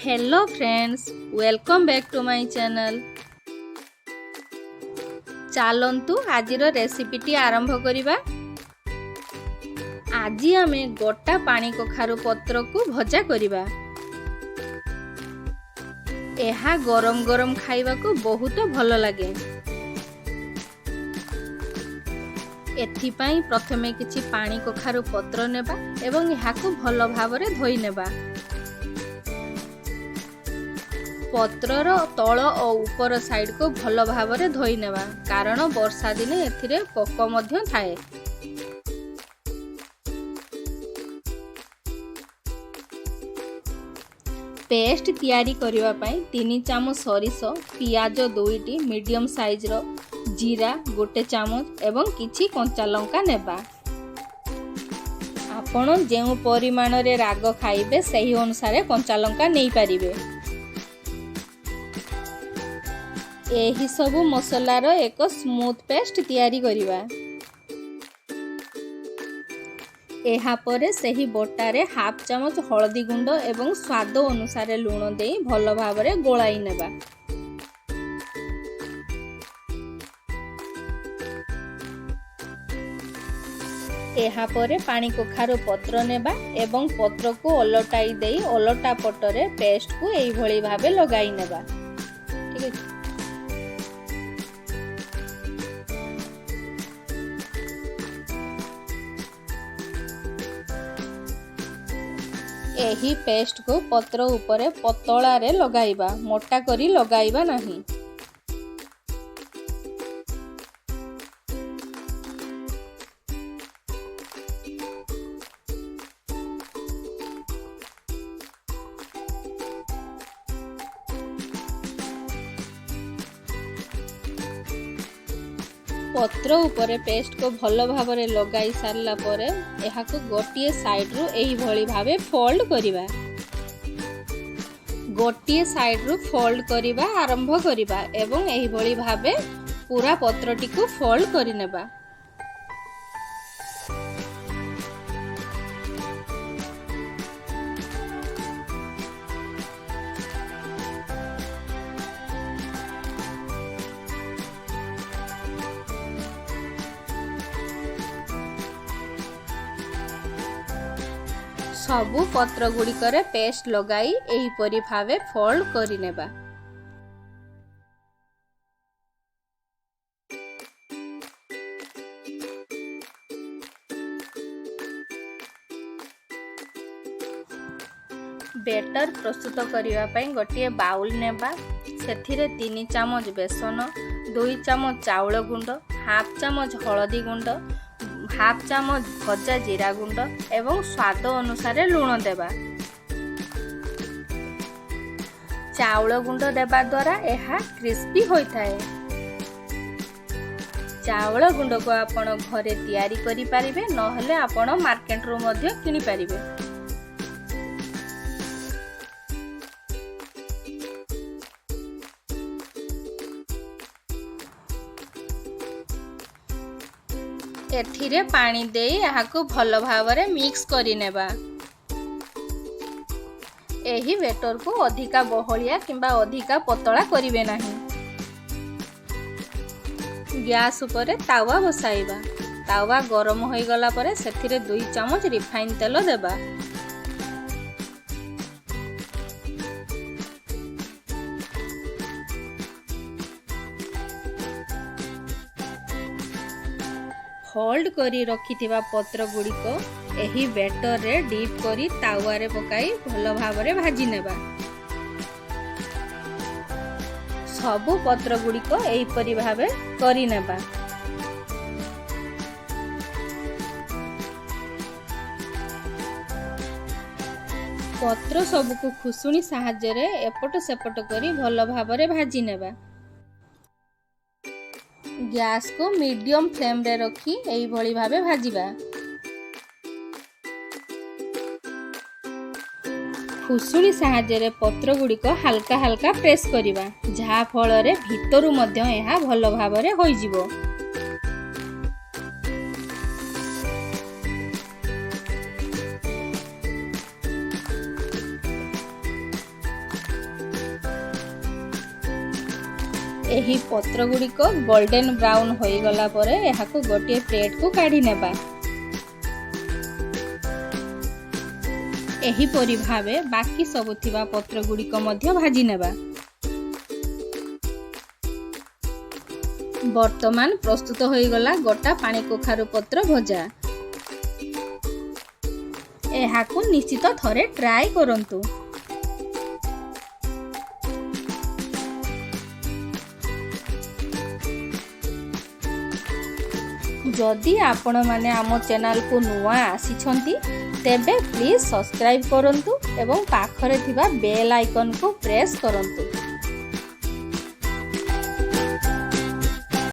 Hello friends, welcome back to my channel. चलतु आज रेसिपीटी आरंभ करिबा। आज आमे गोटा पानी कखारु पत्र को भजा करिबा। एहा गरम गरम खाइबा को बहुत भल लागे। एथिपाई प्रथमे किछि पानी कखारु पत्र नेबा एवं एहाकु भल भाबरे धोई नेबा। पत्रर तल और ऊपर साइड को भल भाबरे धोई नेबा, कारण वर्षा दिने एथिरे पोक मध्य थाए। पेस्ट तैयारी करिवा पई 3 चामच सरिष, पियाज 2टी मीडियम साइज रो, जीरा 1 चामच एवं किछि कंचा लंका नेबा। आपण जेउ परिमाण रे राग खाइबे सही अनुसार कंचा लंका नै परिबे। एही सबु मसलार एक स्मूथ पेस्ट तैयारी करिबा। एहा परे सही बोटारे हाफ चामच हळदी गुंड एवं स्वाद अनुसार लूण देई भल भाबरे गोलाई नेबा। एहा परे पानी कखारु पत्र नेबा एवं पत्र को ओलटाई देई ओलटा पटरे पेस्ट को एई भली भाबे लगाई नेबा। ठीक है। एही पेस्ट को पत्र उपरे पतला रे लगाइबा, मोटा करी लगाइबा नहीं। पत्र उपरे पेस्ट को भल भाबरे लगाई सारला परे एहाको गोटिए साइड रु एही भली भाबे फोल्ड करिबा। गोटिए साइड रु फोल्ड करिबा आरंभ करिबा एवं एही भली भाबे पूरा पत्रटी को फोल्ड करि नेबा। सबु पत्र गुड़िकर पेस्ट लगाई एही परी भावे फोल्ड करि नेबा। बेटर प्रस्तुत करिवा पई गोटिए बाउल नेबा। सेथिरे 3 चामच बेसन, 2 चामच चाउल गुंड, हाफ चामच हळदी गुंड, हाफ चामच भजा जीरा गुंड एवं स्वाद अनुसार लूण देबा। चाउल गुंड देबा द्वारा एहा क्रिस्पी होइथाए। चाउल गुंड को आपण घरे तैयारी करि परिबे, नहले आपण मार्केट रो मध्ये किनि परिबे। एथिरे पानी देई एहाकु भल भावरे मिक्स करि नेबा। एही बेटर को अधिका बहलिया किंबा अधिका पतला करिवे नाही। गैस उपरे तावा बसाइबा। तावा गरम होई गला परे सेथिरे 2 चामच रिफाइन तेल देबा। फोल्ड करी रखिथिबा पत्र गुड़ी को एही बेटर रे डीप करी तावा रे पकाई भल भाबरे भाजी नेबा। सबु पत्र गुड़ी को एही परी भाबे करी नेबा। पत्र सबु को खुसुनी सहाय्य रे एपट सेपट करी भल भाबरे भाजी नेबा। गैस को मीडियम फ्लेम रे रखी एही भली भाबे भाजीबा। खुसुनी सहाय्य रे पत्र गुड़ी को हल्का हल्का प्रेस करिबा, जहा फल रे भितरु मध्य एहा भल भाबरे होई जिवो। ଏହି ପତ୍ର ଗୁଡ଼ିକ ଗୋଲ୍ଡେନ୍ ବ୍ରାଉନ୍ ହୋଇଗଲା ପରେ ଏହାକୁ ଗୋଟିଏ ପ୍ଲେଟ୍କୁ କାଢ଼ି ନେବା। ଏହିପରି ଭାବେ ବାକି ସବୁ ଥିବା ପତ୍ର ଗୁଡ଼ିକ ମଧ୍ୟ ଭାଜି ନେବା। ବର୍ତ୍ତମାନ ପ୍ରସ୍ତୁତ ହୋଇଗଲା ଗୋଟା ପାଣି କଖାରୁ ପତ୍ର ଭଜା। ଏହାକୁ ନିଶ୍ଚିତ ଥରେ ଟ୍ରାଏ କରନ୍ତୁ। जदि आपण माने आम चैनल को नुआ आसीछंती तेबे प्लीज सब्सक्राइब करंतु एवं पाखरे थिबा बेल आइकन को प्रेस करंतु